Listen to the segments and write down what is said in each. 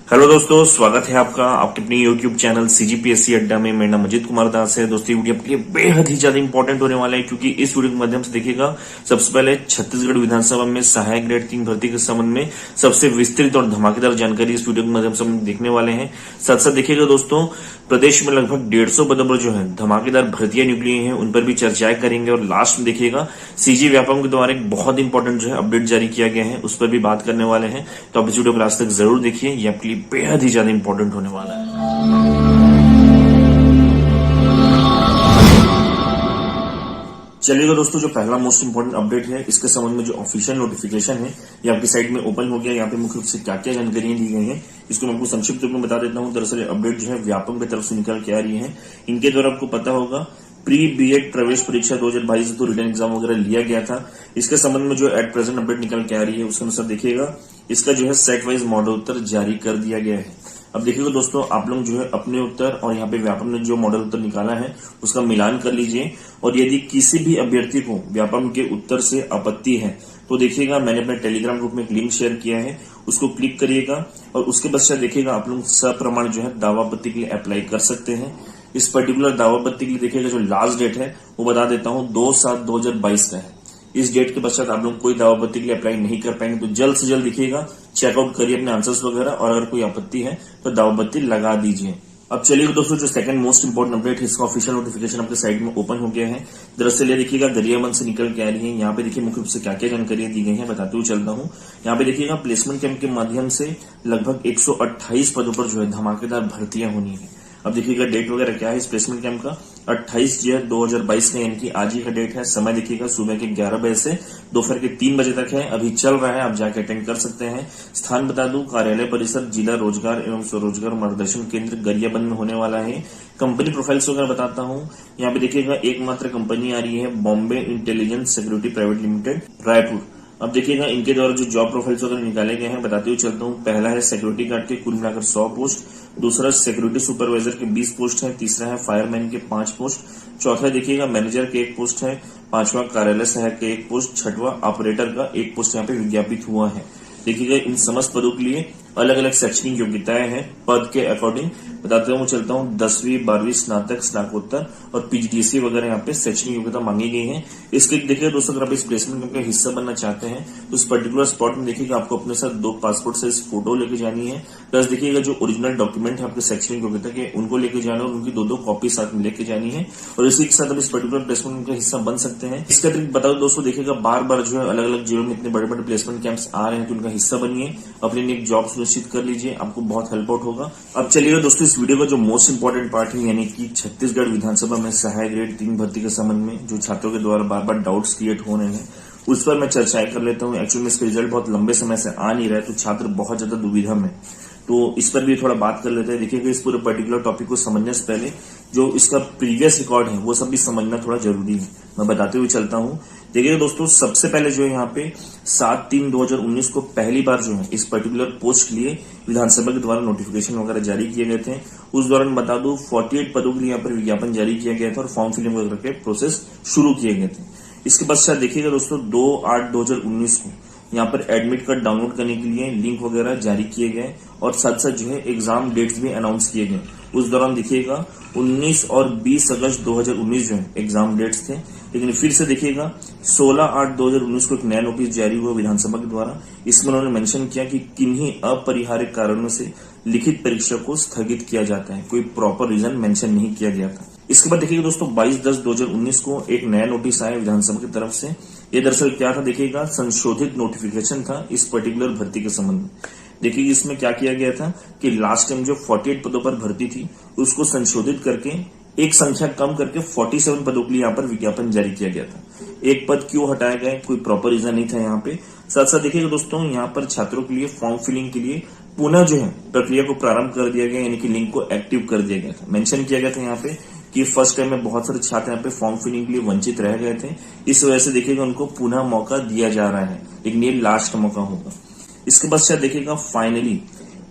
Hello दोस्तों, स्वागत है आपका आपके अपने यूट्यूब चैनल सीजीपीएससी अड्डा में। मेरा नाम अजित कुमार दास है। दोस्तों, ये वीडियो आपके लिए बेहद ही ज्यादा इंपॉर्टेंट होने वाला है, क्योंकि इस वीडियो के माध्यम से देखिएगा सबसे पहले छत्तीसगढ़ विधानसभा में सहायक ग्रेड 3 भर्ती के संबंध में सबसे विस्तृत और धमाकेदार जानकारी इस वीडियो के माध्यम से हम देखने वाले हैं। साथ साथ देखिएगा दोस्तों, प्रदेश में लगभग 150 पदों पर जो है धमाकेदार भर्तियां निकली हैं, उन पर भी चर्चाएं करेंगे। और लास्ट में देखिएगा सीजी व्यापम के द्वारा एक बहुत इंपॉर्टेंट जो है अपडेट जारी किया गया है, उस पर भी बात करने वाले हैं। तो आप इस वीडियो को लास्ट तक जरूर देखिए, ये आपके लिए बेहद ही ज्यादा इंपॉर्टेंट होने वाला है। चलिएगा दोस्तों, जो पहला मोस्ट इंपोर्टेंट अपडेट है, इसके संबंध में जो ऑफिशियल नोटिफिकेशन है ये आपकी साइट में ओपन हो गया। यहाँ पे मुख्य रूप से क्या क्या जानकारियां दी गई हैं, इसको मैं आपको संक्षिप्त रूप में बता देता हूँ। दरअसल अपडेट जो है व्यापम की तरफ से निकल के आ रही है। इनके द्वारा आपको पता होगा प्री बीएड प्रवेश परीक्षा 2022 तो रिटर्न एग्जाम वगैरह लिया गया था। इसके संबंध में जो एट प्रेजेंट अपडेट निकल के आ रही है, उसके अनुसार देखिएगा इसका जो है सेट वाइज मॉडल उत्तर जारी कर दिया गया है। अब देखिएगा दोस्तों, आप लोग जो है अपने उत्तर और यहाँ पे व्यापम ने जो मॉडल उत्तर निकाला है उसका मिलान कर लीजिए। और यदि किसी भी अभ्यर्थी को व्यापम के उत्तर से आपत्ति है तो देखिएगा मैंने अपने टेलीग्राम ग्रुप में एक लिंक शेयर किया है, उसको क्लिक करिएगा और उसके पश्चात देखिएगा आप लोग सप्रमाण जो है दावा आपत्ति के लिए अप्लाई कर सकते हैं। इस पर्टिकुलर दावा आपत्ति के लिए देखिएगा जो लास्ट डेट है वो बता देता हूँ 2/7/2022 का है। इस डेट के पश्चात आप लोग कोई दावा आपत्ति के लिए अप्लाई नहीं कर पाएंगे, तो जल्द से जल्द देखिएगा चेकआउट करिए अपने आंसर्स वगैरह, और अगर कोई आपत्ति है तो दावा आपत्ति लगा दीजिए। अब चलिए दोस्तों, जो सेकंड मोस्ट इंपोर्टेंट अपडेट है, इसका ऑफिशियल नोटिफिकेशन आपके साइट में ओपन हो गया है। दरअसल ये देखिएगा गरियाबंद से निकल के आ रही है। यहाँ पे देखिए मुख्य रूप से क्या क्या जानकारियां दी गई हैं बताते हुए चलता हूँ। यहाँ पे देखिएगा प्लेसमेंट कैंप के माध्यम से लगभग 128 पदों पर जो है धमाकेदार भर्तियां होनी है। अब देखिएगा डेट वगैरह क्या है इस प्लेसमेंट कैंप का, 28/6/2022 का, यानी कि आज ही का डेट है। समय देखिएगा सुबह के 11 बजे से दोपहर के 3 बजे तक है। अभी चल रहा है, आप जाके अटेंड कर सकते हैं। स्थान बता दूं, कार्यालय परिसर जिला रोजगार एवं स्वरोजगार मार्गदर्शन केंद्र गरियाबंद में होने वाला है। कंपनी प्रोफाइल्स वगैरह बताता हूँ। यहाँ पे देखिएगा एकमात्र कंपनी आ रही है Bombay intelligence security private limited Raipur. अब देखिएगा इनके द्वारा जो जॉब प्रोफाइल्स वगैरह निकाले गए हैं बताते हुए चलता हूँ। पहला है सिक्योरिटी गार्ड के कुल मिलाकर 100 पोस्ट, दूसरा सिक्योरिटी सुपरवाइजर के 20 पोस्ट है, तीसरा है फायरमैन के 5 पोस्ट, चौथा देखिएगा मैनेजर के 1 पोस्ट है, पांचवा कार्यालय सहायक के 1 पोस्ट, छठवां ऑपरेटर का 1 पोस्ट यहाँ पे विज्ञापित हुआ है। देखिएगा इन समस्त पदों के लिए अलग अलग शैक्षणिक योग्यताएं हैं पद के अकॉर्डिंग बताते हुए चलता हूँ। 10वीं 12वीं स्नातक स्नातकोत्तर और पीजीडीसी वगैरह यहाँ पे शैक्षणिक योग्यता मांगी गई है। इसके देखिए दोस्तों, अगर आप इस प्लेसमेंट कैंप का हिस्सा बनना चाहते हैं तो इस पर्टिकुलर स्पॉट में देखिएगा आपको अपने साथ 2 पासपोर्ट साइज फोटो लेके जानी है। प्लस देखिएगा जो ओरिजिनल डॉक्यूमेंट है आपके शैक्षणिक योग्यता के, उनको लेके जाना और उनकी 2 कॉपी साथ में लेके जानी है। और इसी के साथ आप इस पर्टिकुलर प्लेसमेंट का हिस्सा बन सकते हैं। इसका ट्रिक बताओ दोस्तों, देखिएगा बार बार जो है अलग अलग जिलों में इतने बड़े बड़े प्लेसमेंट कैंप्स आ रहे हैं, तो उनका हिस्सा बनिए, अपने लिए एक जॉब सुनिश्चित कर लीजिए, आपको बहुत हेल्प आउट होगा। अब चलिए दोस्तों, इस वीडियो का जो मोस्ट इंपोर्टेंट पार्ट है, यानी कि छत्तीसगढ़ विधानसभा में सहायक ग्रेड 3 भर्ती के संबंध में जो छात्रों के द्वारा बार बार डाउट्स क्रिएट हो रहे हैं, उस पर मैं चर्चाएं कर लेता हूं। एक्चुअली में इसका रिजल्ट बहुत लंबे समय से आ नहीं रहा है, तो छात्र बहुत ज्यादा दुविधा में, तो इस पर भी थोड़ा बात कर लेते हैं। देखिएगा इस पूरे पर्टिकुलर टॉपिक को समझने से पहले जो इसका प्रीवियस रिकॉर्ड है वो सब भी समझना थोड़ा जरूरी है, मैं बताते हुए चलता हूं। देखिएगा दोस्तों, सबसे पहले जो है यहाँ पे 7/3/2019 को पहली बार जो है इस पर्टिकुलर पोस्ट के लिए विधानसभा के द्वारा नोटिफिकेशन वगैरह जारी किए गए थे। उस दौरान बता दूं 48 पदों के लिए यहाँ पर विज्ञापन जारी किया गया था और फॉर्म फिलिंग वगैरह के प्रोसेस शुरू किए गए थे। इसके पश्चात देखिएगा दोस्तों 2/8/2019 को यहाँ पर एडमिट कार्ड डाउनलोड करने के लिए लिंक वगैरह जारी किए गए और साथ साथ जो है एग्जाम डेट्स भी अनाउंस किए गए। उस दौरान देखिएगा 19 और 20 अगस्त 2019 जो है एग्जाम डेट्स थे, लेकिन फिर से देखिएगा 16/8/2019 को एक नया नोटिस जारी हुआ विधानसभा के द्वारा। इसमें उन्होंने मेंशन किया कि किन्हीं अपरिहार्य कारणों से लिखित परीक्षा को स्थगित किया जाता है, कोई प्रॉपर रीजन मेंशन नहीं किया गया था। इसके बाद देखिएगा दोस्तों 22/10/2019 को एक नया नोटिस आया विधानसभा की तरफ से। ये दरअसल क्या था, देखिएगा संशोधित नोटिफिकेशन था इस पर्टिकुलर भर्ती के संबंध में। देखिए इसमें क्या किया गया था कि लास्ट टाइम जो 48 पदों पर भर्ती थी उसको संशोधित करके एक संख्या कम करके 47 पदों के लिए यहाँ पर विज्ञापन जारी किया गया था। एक पद क्यों हटाया गया, कोई प्रॉपर रीजन नहीं था यहाँ पे। साथ साथ देखिएगा दोस्तों, यहाँ पर छात्रों के लिए फॉर्म फिलिंग के लिए पुनः जो है प्रक्रिया को प्रारंभ कर दिया गया, यानी कि लिंक को एक्टिव कर दिया गया था। मेंशन किया गया था यहाँ पे कि फर्स्ट टाइम में बहुत सारे छात्र यहाँ पे फॉर्म फिलिंग के लिए वंचित रह गए थे, इस वजह से देखिएगा उनको पुनः मौका दिया जा रहा है, लेकिन ये लास्ट मौका होगा। इसके पश्चात देखिएगा फाइनली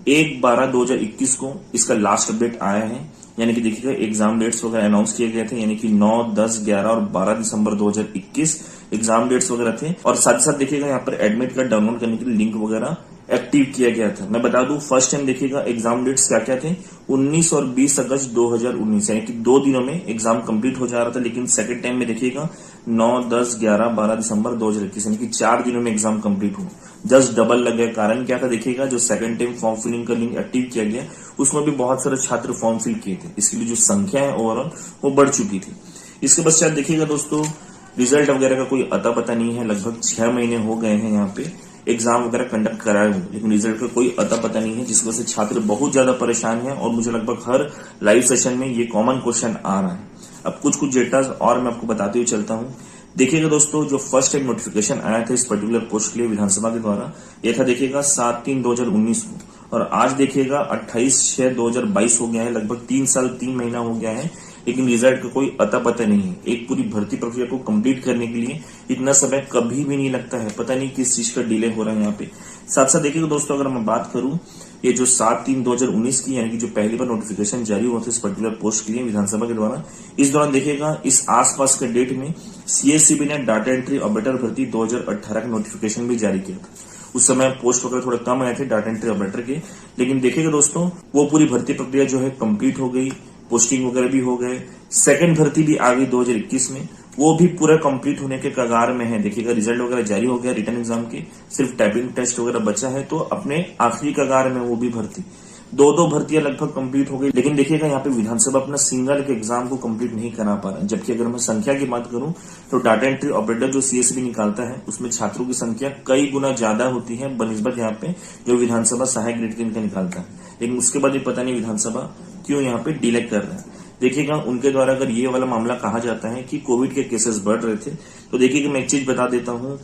1/12/2021 को इसका लास्ट अपडेट आया है, यानी कि देखिएगा एग्जाम डेट्स वगैरह अनाउंस किए गए थे, यानी कि 9, 10, 11 और 12 दिसंबर 2021 एग्जाम डेट्स वगैरह थे। और साथ ही साथ देखिएगा यहाँ पर एडमिट कार्ड डाउनलोड करने के लिए लिंक वगैरह एक्टिव किया गया था। मैं बता दूं फर्स्ट टाइम देखिएगा एग्जाम डेट्स क्या क्या थे, 19 और 20 अगस्त 2019, यानी कि 2 दिनों में एग्जाम कंप्लीट हो जा रहा था। लेकिन सेकंड टाइम में देखिएगा 9, 10, 11, 12 दिसंबर 2021, यानी कि 4 दिनों में एग्जाम कंप्लीट हुआ। जस्ट डबल लग गया। कारण क्या था देखिएगा, जो सेकंड टाइम फॉर्म फिलिंग का लिंक एक्टिव किया गया उसमें भी बहुत सारे छात्र फॉर्म फिल किए थे, इसके लिए जो संख्या है ओवरऑल वो बढ़ चुकी थी। इसके पश्चात देखिएगा दोस्तों रिजल्ट वगैरह का कोई अता पता नहीं है। लगभग 6 महीने हो गए हैं यहाँ पे एग्जाम वगैरह कंडक्ट कराए हुए, लेकिन रिजल्ट का कोई अता पता नहीं है, जिसकी वजह से छात्र बहुत ज्यादा परेशान है। और मुझे लगभग हर लाइव सेशन में ये कॉमन क्वेश्चन आ रहा है। अब कुछ डेटा और मैं आपको बताते हुए चलता हूँ। देखिएगा दोस्तों, जो फर्स्ट टाइम नोटिफिकेशन आया था इस पर्टिकुलर पोस्ट के लिए विधानसभा के द्वारा, यह था देखिएगा 7/3/2019 को, और आज देखिएगा 28/6/2022 हो गया है। लगभग 3 साल 3 महीना हो गया है, लेकिन रिजल्ट का कोई अता पता नहीं है। एक पूरी भर्ती प्रक्रिया को कंप्लीट करने के लिए इतना समय कभी भी नहीं लगता है। पता नहीं किस चीज का डिले हो रहा है यहाँ पे। साथ साथ देखिएगा दोस्तों, अगर मैं बात करूं ये जो 7/3/2019 की, यानी कि जो पहली बार नोटिफिकेशन जारी हुआ था इस पर्टिकुलर पोस्ट के लिए विधानसभा के द्वारा, इस दौरान देखिएगा इस आसपास के डेट में सीएससीबी ने डाटा एंट्री ऑपरेटर भर्ती 2018 का नोटिफिकेशन भी जारी किया था। उस समय पोस्ट वगैरह थोड़े कम आए थे डाटा एंट्री ऑपरेटर के, लेकिन देखिएगा दोस्तों वो पूरी भर्ती प्रक्रिया जो है कंप्लीट हो गई, पोस्टिंग वगैरह भी हो गए। सेकंड भर्ती भी आ गई 2021 में, वो भी पूरा कंप्लीट होने के कगार में है। देखिएगा रिजल्ट वगैरह जारी हो गया रिटर्न एग्जाम के, सिर्फ टाइपिंग टेस्ट वगैरह बचा है, तो अपने आखिरी कगार में वो भी भर्ती। 2 भर्तियां लगभग कंप्लीट हो गई। लेकिन देखिएगा यहाँ पे विधानसभा अपना सिंगल के एग्जाम को कंप्लीट नहीं करा पा रहा है। जबकि अगर मैं संख्या की बात करूं तो डाटा एंट्री ऑपरेटर जो सीएसबी निकालता है उसमें छात्रों की संख्या कई गुना ज्यादा होती है बनिस्बत यहाँ पे जो विधानसभा सहायक ग्रेड के इनका निकालता है। लेकिन उसके बाद भी पता नहीं विधानसभा क्यों यहाँ पे डिले कर रहा है। देखिएगा उनके द्वारा अगर ये वाला मामला कहा जाता है कि कोविड के केसेस बढ़ रहे थे, तो देखिएगा मैं एक चीज बता देता हूं,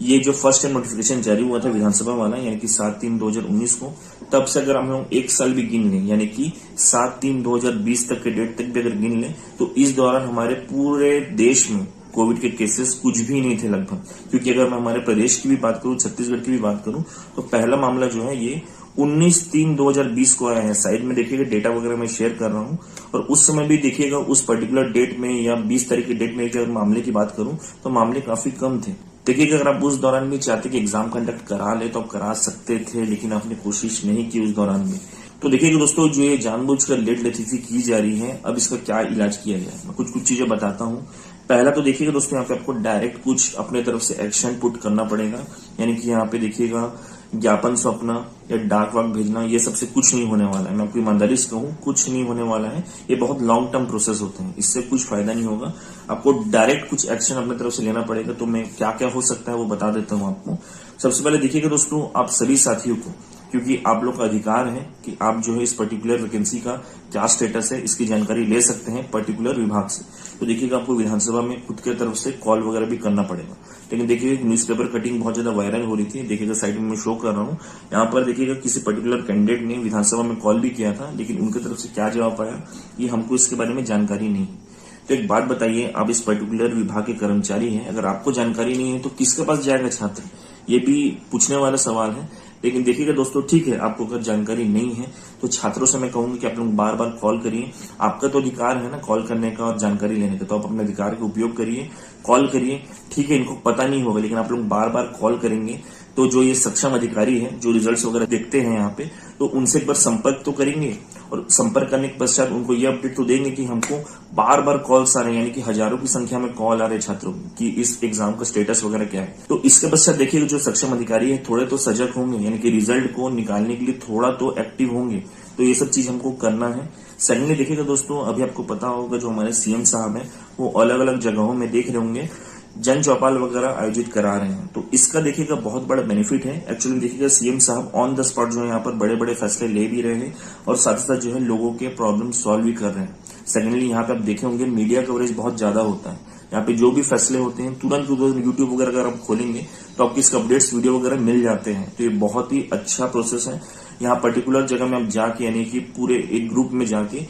ये जो फर्स्ट टाइम नोटिफिकेशन जारी हुआ था विधानसभा वाला, यानी कि 7/3/2019 को, तब से अगर हम लोग 1 साल भी गिन लें, यानी कि 7/3/2020 तक के डेट तक भी अगर गिन लें, तो इस दौरान हमारे पूरे देश में कोविड के केसेस कुछ भी नहीं थे लगभग। क्योंकि अगर मैं हमारे प्रदेश की भी बात करूं, छत्तीसगढ़ की भी बात करूं, तो पहला मामला जो है ये 19/3/2020 को आया है। साइड में देखिएगा डेटा वगैरह मैं शेयर कर रहा हूं, और उस समय भी देखिएगा उस पर्टिकुलर डेट में या 20 तारीख की डेट में अगर मामले की बात करूं तो मामले काफी कम थे। देखिएगा अगर आप उस दौरान भी चाहते कि एग्जाम कंडक्ट करा ले तो आप करा सकते थे, लेकिन आपने कोशिश नहीं की उस दौरान भी। तो देखिएगा दोस्तों, जो ये जानबूझकर लेट लतीफी की जा रही है, अब इसका क्या इलाज किया जाए, मैं कुछ चीजें बताता हूँ। पहला तो देखिएगा दोस्तों, यहाँ पे आपको डायरेक्ट कुछ अपने तरफ से एक्शन पुट करना पड़ेगा, यानी कि यहाँ पे देखिएगा ज्ञापन सौंपना या डाक वाक भेजना, ये सबसे कुछ नहीं होने वाला है। मैं आपको ईमानदारी से कहूं, कुछ नहीं होने वाला है। ये बहुत लॉन्ग टर्म प्रोसेस होते हैं, इससे कुछ फायदा नहीं होगा। आपको डायरेक्ट कुछ एक्शन अपने तरफ से लेना पड़ेगा। तो मैं क्या क्या हो सकता है वो बता देता हूं आपको। सबसे पहले देखिएगा दोस्तों, आप सभी साथियों को, क्योंकि आप लोग का अधिकार है कि आप जो है इस पर्टिकुलर वैकेंसी का क्या स्टेटस है इसकी जानकारी ले सकते हैं पर्टिकुलर विभाग से। तो देखिएगा आपको विधानसभा में खुद के तरफ से कॉल वगैरह भी करना पड़ेगा। लेकिन देखिए न्यूज़पेपर कटिंग बहुत ज्यादा वायरल हो रही थी, देखिएगा साइड में मैं शो कर रहा हूँ। यहाँ पर देखिएगा किसी पर्टिकुलर कैंडिडेट ने विधानसभा में कॉल भी किया था, लेकिन उनकी तरफ से क्या जवाब आया ये हमको इसके बारे में जानकारी नहीं है। तो एक बात बताइए, आप इस पर्टिकुलर विभाग के कर्मचारी हैं, अगर आपको जानकारी नहीं है तो किसके पास जाएगा छात्र, ये भी पूछने वाला सवाल है। लेकिन देखिएगा दोस्तों, ठीक है, आपको अगर जानकारी नहीं है तो छात्रों से मैं कहूंगा कि आप लोग बार बार कॉल करिए। आपका तो अधिकार है ना कॉल करने का और जानकारी लेने का, तो आप अपने अधिकार का उपयोग करिए, कॉल करिए। ठीक है, इनको पता नहीं होगा, लेकिन आप लोग बार बार कॉल करेंगे तो जो ये सक्षम अधिकारी है जो रिजल्ट्स वगैरह देखते हैं यहाँ पे, तो उनसे एक बार संपर्क तो करेंगे, और संपर्क करने के पश्चात उनको ये अपडेट तो देंगे कि हमको बार बार कॉल्स आ रहे हैं, यानी कि हजारों की संख्या में कॉल आ रहे हैं छात्रों की इस एग्जाम का स्टेटस वगैरह क्या है। तो इसके पश्चात देखिएगा जो सक्षम अधिकारी है थोड़े तो सजग होंगे, यानी कि रिजल्ट को निकालने के लिए थोड़ा तो एक्टिव होंगे। तो ये सब चीज हमको करना है। सेकेंडली देखिएगा दोस्तों, अभी आपको पता होगा जो हमारे सीएम साहब है वो अलग अलग जगहों में देख रहे होंगे जन चौपाल वगैरह आयोजित करा रहे हैं। तो इसका देखिएगा बहुत बड़ा बेनिफिट है। एक्चुअली देखिएगा सीएम साहब ऑन द स्पॉट जो है यहाँ पर बड़े बड़े फैसले ले भी रहे हैं, और साथ ही साथ जो है लोगों के प्रॉब्लम सॉल्व भी कर रहे हैं। सेकेंडली यहाँ पे आप देखे होंगे मीडिया कवरेज बहुत ज्यादा होता है। यहाँ पे जो भी फैसले होते हैं तुरंत यूट्यूब वगैरह अगर आप खोलेंगे तो आपको इसके अपडेट्स वीडियो वगैरह मिल जाते हैं। तो ये बहुत ही अच्छा प्रोसेस है। यहाँ पर्टिकुलर जगह में आप जाके, यानी कि पूरे एक ग्रुप में जाके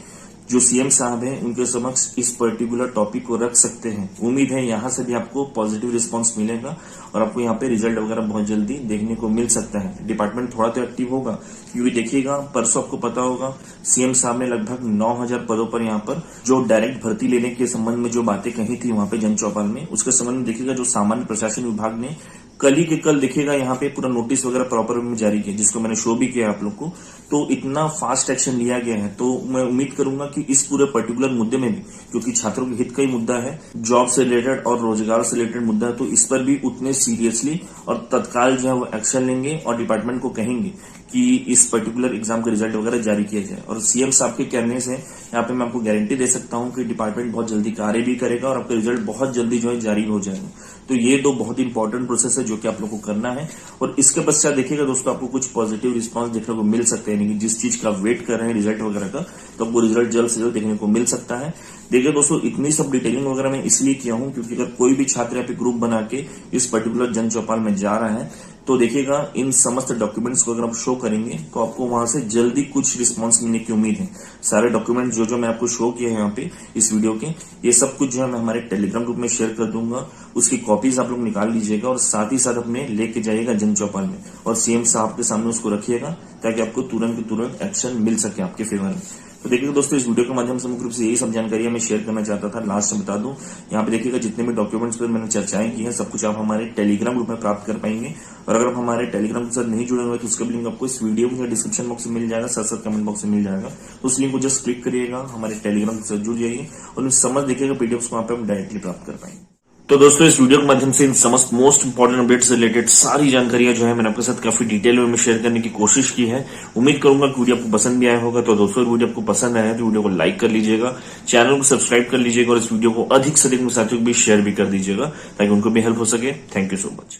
जो सीएम साहब हैं उनके समक्ष इस पर्टिकुलर टॉपिक को रख सकते हैं। उम्मीद है यहाँ से भी आपको पॉजिटिव रिस्पांस मिलेगा और आपको यहाँ पे रिजल्ट वगैरह बहुत जल्दी देखने को मिल सकता है। डिपार्टमेंट थोड़ा तो एक्टिव होगा, क्योंकि देखिएगा परसों आपको पता होगा सीएम साहब ने लगभग 9000 पदों पर यहाँ पर जो डायरेक्ट भर्ती लेने के संबंध में जो बातें कही थी वहां पे जन चौपाल में, उसके संबंध में देखिएगा जो सामान्य प्रशासन विभाग ने कल ही के कल दिखेगा यहाँ पे पूरा नोटिस वगैरह प्रॉपर में जारी किया, जिसको मैंने शो भी किया आप लोग को। तो इतना फास्ट एक्शन लिया गया है, तो मैं उम्मीद करूंगा कि इस पूरे पर्टिकुलर मुद्दे में भी, क्योंकि छात्रों के हित का ही मुद्दा है, जॉब से रिलेटेड और रोजगार से रिलेटेड मुद्दा है, तो इस पर भी उतने सीरियसली और तत्काल जो है वो एक्शन लेंगे और डिपार्टमेंट को कहेंगे कि इस पर्टिकुलर एग्जाम का रिजल्ट वगैरह जारी किया जाए। और सीएम साहब के कहने से यहाँ पे मैं आपको गारंटी दे सकता हूं कि डिपार्टमेंट बहुत जल्दी कार्य भी करेगा और आपका रिजल्ट बहुत जल्दी जो है जारी हो जाएगा। तो ये दो बहुत इंपॉर्टेंट प्रोसेस है जो कि आप लोग को करना है। और इसके पश्चात देखिएगा दोस्तों, आपको कुछ पॉजिटिव रिस्पांस देखने को मिल सकते हैं, यानी कि जिस चीज का आप वेट कर रहे हैं रिजल्ट वगैरह का, तो आपको रिजल्ट जल्द से जल्द देखने को मिल सकता है। देखिए दोस्तों, इतनी सब डिटेलिंग वगैरह मैं इसलिए किया हूं क्योंकि अगर कोई भी छात्र यहाँ पे ग्रुप बना के इस पर्टिकुलर जन चौपाल में जा रहा है, तो देखिएगा इन समस्त डॉक्यूमेंट्स को अगर आप शो करेंगे तो आपको वहां से जल्दी कुछ रिस्पांस मिलने की उम्मीद है। सारे डॉक्यूमेंट जो मैं आपको शो किए हैं यहाँ पे इस वीडियो के, ये सब कुछ जो है मैं हमारे टेलीग्राम ग्रुप में शेयर कर दूंगा। उसकी कॉपीज आप लोग निकाल लीजिएगा और साथ ही साथ अपने लेके जाइएगा जन चौपाल में और सीएम साहब के सामने उसको रखिएगा, ताकि आपको तुरंत एक्शन मिल सके आपके फेवर में। तो देखिए दोस्तों, इस वीडियो के माध्यम से मुख्य रूप से यही सब जानकारी मैं शेयर करना चाहता था। लास्ट में बता दूं, यहाँ पे देखिएगा जितने भी डॉक्यूमेंट्स पर मैंने चर्चाएं की हैं, सब कुछ आप हमारे टेलीग्राम ग्रुप में प्राप्त कर पाएंगे। और अगर आप हमारे टेलीग्राम के साथ नहीं जुड़े हुए तो उसका भी लिंक आपको इस वीडियो के डिस्क्रिप्शन बॉक्स में मिल जाएगा, साथ कमेंट बॉक्स में मिल जाएगा। तो उस लिंक को जस्ट क्लिक करिएगा, हमारे टेलीग्राम के साथ जुड़ जाइए और समझ देखिएगा पीडीएफ को वहां पर हम डायरेक्टली प्राप्त कर पाएंगे। तो दोस्तों, इस वीडियो के माध्यम से इन समस्त मोस्ट इंपोर्टेंट अपडेट से रिलेटेड सारी जानकारियां जो है मैंने आपके साथ काफी डिटेल में शेयर करने की कोशिश की है। उम्मीद करूंगा कि वीडियो आपको पसंद भी आया होगा। तो दोस्तों, वीडियो आपको पसंद आया है तो वीडियो को लाइक कर लीजिएगा, चैनल को सब्सक्राइब कर लीजिएगा और इस वीडियो को अधिक से अधिक साथियों को भी शेयर भी कर दीजिएगा, ताकि उनको भी हेल्प हो सके। Thank you so much.